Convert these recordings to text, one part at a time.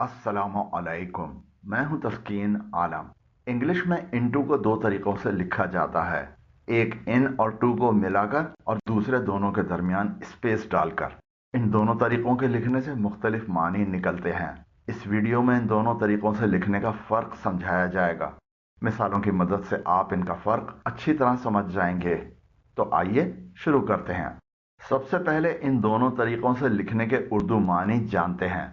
अस्सलामु अलैकुम। मैं हूं तस्कीन आलम। इंग्लिश में इनटू को दो तरीकों से लिखा जाता है, एक इन और टू को मिलाकर और दूसरे दोनों के दरमियान स्पेस डालकर। इन दोनों तरीकों के लिखने से मुख्तलिफ मानी निकलते हैं। इस वीडियो में इन दोनों तरीकों से लिखने का फ़र्क समझाया जाएगा। मिसालों की मदद से आप इनका फ़र्क अच्छी तरह समझ जाएंगे। तो आइए शुरू करते हैं। सबसे पहले इन दोनों तरीकों से लिखने के उर्दू मानी जानते हैं।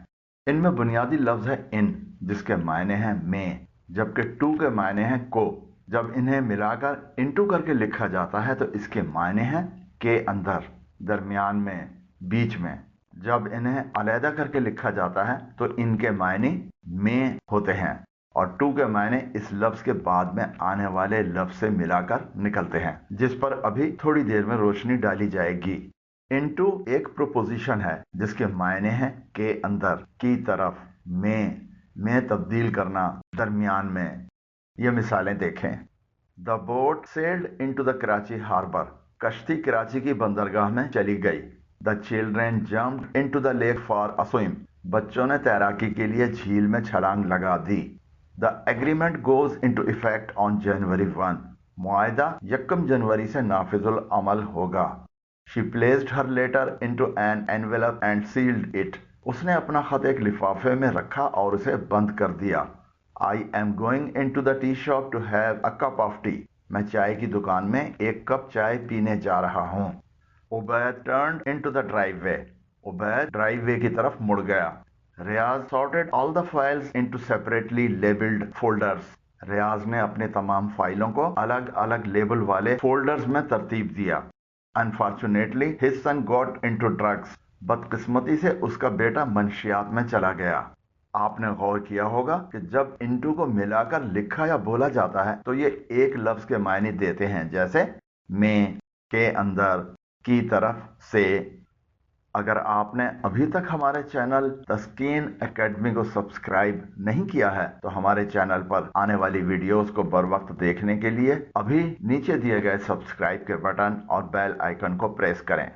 इनमें बुनियादी लफ्ज़ है इन, जिसके मायने हैं में, जबकि टू के मायने हैं को। जब इन्हें मिलाकर इनटू करके लिखा जाता है तो इसके मायने हैं के अंदर, दरमियान में, बीच में। जब इन्हें अलहदा करके लिखा जाता है तो इनके मायने में होते हैं और टू के मायने इस लफ्ज़ के बाद में आने वाले लफ्ज़ से मिलाकर निकलते हैं, जिस पर अभी थोड़ी देर में रोशनी डाली जाएगी। इनटू एक प्रोपोजिशन है जिसके मायने हैं के अंदर, की तरफ, में तब्दील करना, दरमियान में। ये मिसालें देखें। The boat sailed into the Karachi harbour. कश्ती कराची की बंदरगाह में चली गई। The children jumped into the lake for a swim. बच्चों ने तैराकी के लिए झील में छलांग लगा दी। The agreement goes into effect on January 1। मुआहदा 1 जनवरी से नाफिजुल अमल होगा। She placed her letter into an envelope and sealed it. उसने अपना खत एक लिफाफे में रखा और उसे बंद कर दिया। I am going into the tea shop to have a cup of tea. मैं चाय की दुकान में एक कप चाय पीने जा रहा हूँ। Ubaid turned into the driveway. Ubaid driveway की तरफ मुड़ गया। रियाज sorted all the files into separately labeled folders. रियाज ने अपनी तमाम फाइलों को अलग अलग लेबल वाले फोल्डर्स में तरतीब दिया। Unfortunately, his son got into drugs. बदकिस्मती से उसका बेटा मंशियात में चला गया। आपने गौर किया होगा कि जब इनटू को मिलाकर लिखा या बोला जाता है तो ये एक लफ्ज के मायने देते हैं, जैसे में, के अंदर, की तरफ, से। अगर आपने अभी तक हमारे चैनल तस्कीन एकेडमी को सब्सक्राइब नहीं किया है तो हमारे चैनल पर आने वाली वीडियोस को बर वक्त देखने के लिए अभी नीचे दिए गए सब्सक्राइब के बटन और बेल आइकन को प्रेस करें।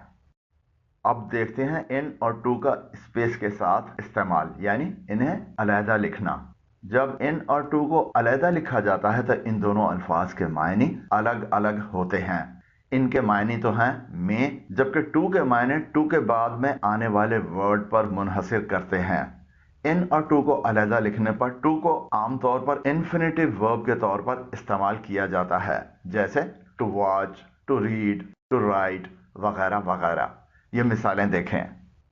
अब देखते हैं इन और टू का स्पेस के साथ इस्तेमाल, यानी इन्हें अलहदा लिखना। जब इन और टू को अलहदा लिखा जाता है तो इन दोनों अल्फाज के मायने अलग अलग होते हैं। इनके मायने तो हैं में, जबकि टू के मायने टू के बाद में आने वाले वर्ड पर मुनहसिर करते हैं। इन और टू को अलहदा लिखने पर टू को आमतौर पर इन्फिनेटिव वर्ब के तौर पर इस्तेमाल किया जाता है, जैसे to watch, to read, to write वगैरह वगैरह। ये मिसालें देखें।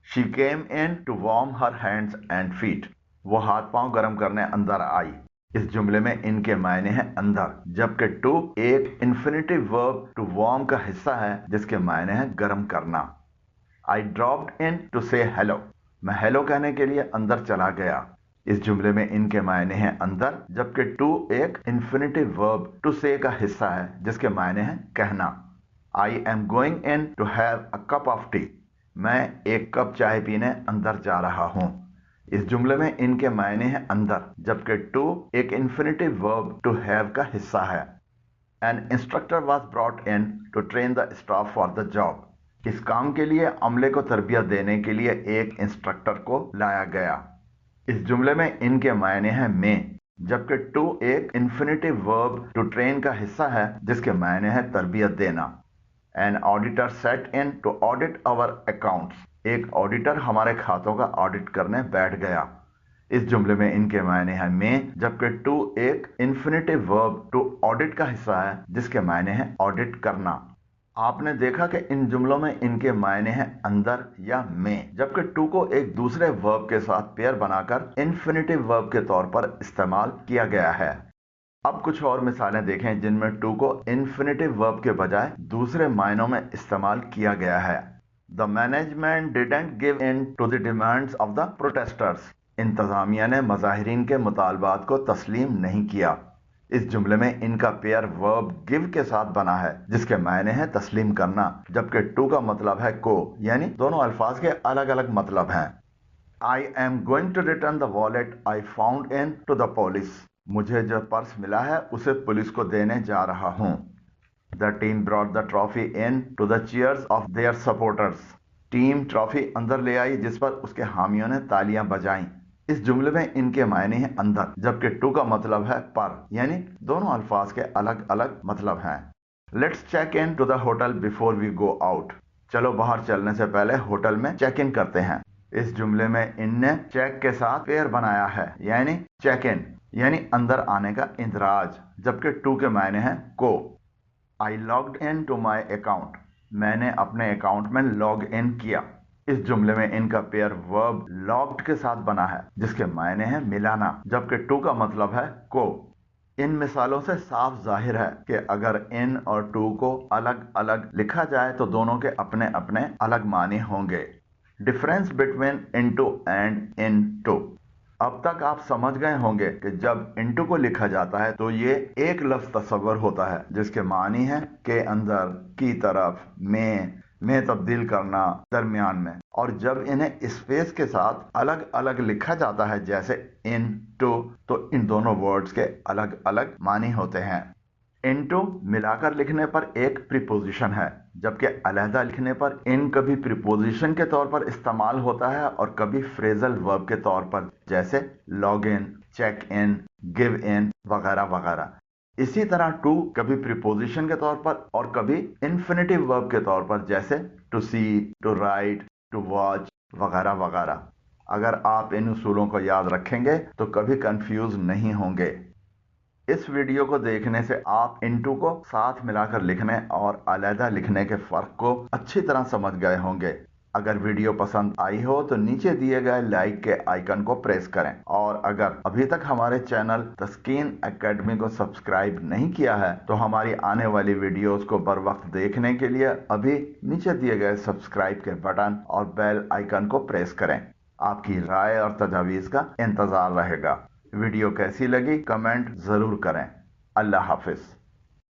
She came in to warm her hands and feet. वो हाथ पांव गर्म करने अंदर आई। इस जुमले में इनके मायने हैं अंदर, जबकि टू एक इन्फिनेटिव वर्ब टू वार्म का हिस्सा है जिसके मायने हैं गर्म करना। आई ड्रॉप्ड इन टू से हेलो। मैं हेलो कहने के लिए अंदर चला गया। इस जुमले में इनके मायने हैं अंदर, जबकि टू एक इन्फिनेटिव वर्ब टू से का हिस्सा है जिसके मायने हैं कहना। I am going in to have a cup of tea. मैं एक कप चाय पीने अंदर जा रहा हूँ। इस जुमले में इनके मायने हैं अंदर, जबकि टू एक इन्फिनेटिव वर्ब टू हैव का हिस्सा है। An instructor was brought in to train the staff for the job. इस काम के लिए अमले को तरबियत देने के लिए एक इंस्ट्रक्टर को लाया गया। इस जुमले में इनके मायने हैं में, जबकि टू एक इन्फिनेटिव वर्ब टू ट्रेन का हिस्सा है जिसके मायने हैं तरबियत देना। An auditor sent in to audit our accounts. एक ऑडिटर हमारे खातों का ऑडिट करने बैठ गया। इस जुमले में इनके मायने हैं में, जबकि टू एक इन्फिनेटिव वर्ब टू ऑडिट का हिस्सा है जिसके मायने हैं ऑडिट करना। आपने देखा कि इन जुमलों में इनके मायने हैं अंदर या में, जबकि टू को एक दूसरे वर्ब के साथ पेयर बनाकर इन्फिनेटिव वर्ब के तौर पर इस्तेमाल किया गया है। अब कुछ और मिसालें देखें जिनमें टू को इन्फिनेटिव वर्ब के बजाय दूसरे मायनों में इस्तेमाल किया गया है। The management didn't give in to the demands of the protesters. इंतजामिया ने मुजाहिरीन के मुतालबात को तस्लीम नहीं किया। इस जुमले में इनका पेयर वर्ब गिव के साथ बना है जिसके मायने हैं तस्लीम करना, जबकि टू का मतलब है को, यानी दोनों अल्फाज के अलग अलग मतलब हैं। I am going to return the wallet I found in to the police. मुझे जो पर्स मिला है उसे पुलिस को देने जा रहा हूँ। The team brought the trophy in to the cheers of their supporters. Team trophy अंदर ले आई जिस पर उसके हामियों ने तालियां बजाईं। इस जुमले में इन के मायने हैं अंदर, जबकि टू का मतलब है पर, यानी दोनों अल्फाज के अलग अलग मतलब हैं। Let's check in to the hotel before we go out. चलो बाहर चलने से पहले होटल में चेक इन करते हैं। इस जुमले में इन ने चेक के साथ पेयर बनाया है, यानी चेक इन, यानी अंदर आने का इंदराज, जबकि टू के मायने हैं को। I logged in to my account. मैंने अपने अकाउंट में लॉग इन किया। इस जुमले में इनका पेयर वर्ब लॉग्ड के साथ बना है, जिसके मायने हैं मिलाना, जबकि टू का मतलब है को। इन मिसालों से साफ जाहिर है कि अगर इन और टू को अलग अलग लिखा जाए तो दोनों के अपने अपने अलग मानी होंगे। Difference between into and into. अब तक आप समझ गए होंगे कि जब इनटू को लिखा जाता है तो ये एक लफ्ज तस्वर होता है जिसके मानी है के अंदर, की तरफ, में तब्दील करना, दरमियान में। और जब इन्हें स्पेस के साथ अलग अलग लिखा जाता है जैसे इन टू, तो इन दोनों वर्ड्स के अलग अलग मानी होते हैं। इनटू मिलाकर लिखने पर एक प्रीपोजिशन है, जबकि अलहदा लिखने पर इन कभी प्रीपोजिशन के तौर पर इस्तेमाल होता है और कभी फ्रेजल वर्ब के तौर पर, जैसे log in, check in, give in वगैरह वगैरह। इसी तरह टू कभी प्रीपोजिशन के तौर पर और कभी इन्फिनेटिव वर्ब के तौर पर, जैसे to see, to write, to watch वगैरह वगैरह। अगर आप इन उसूलों को याद रखेंगे तो कभी कंफ्यूज नहीं होंगे। इस वीडियो को देखने से आप इनटू को साथ मिलाकर लिखने और अलहदा लिखने के फर्क को अच्छी तरह समझ गए होंगे। अगर वीडियो पसंद आई हो तो नीचे दिए गए लाइक के आइकन को प्रेस करें, और अगर अभी तक हमारे चैनल तस्कीन एकेडमी को सब्सक्राइब नहीं किया है तो हमारी आने वाली वीडियोस को बर वक्त देखने के लिए अभी नीचे दिए गए सब्सक्राइब के बटन और बेल आइकन को प्रेस करें। आपकी राय और तजावीज़ का इंतज़ार रहेगा। वीडियो कैसी लगी कमेंट ज़रूर करें। अल्लाह हाफिज़।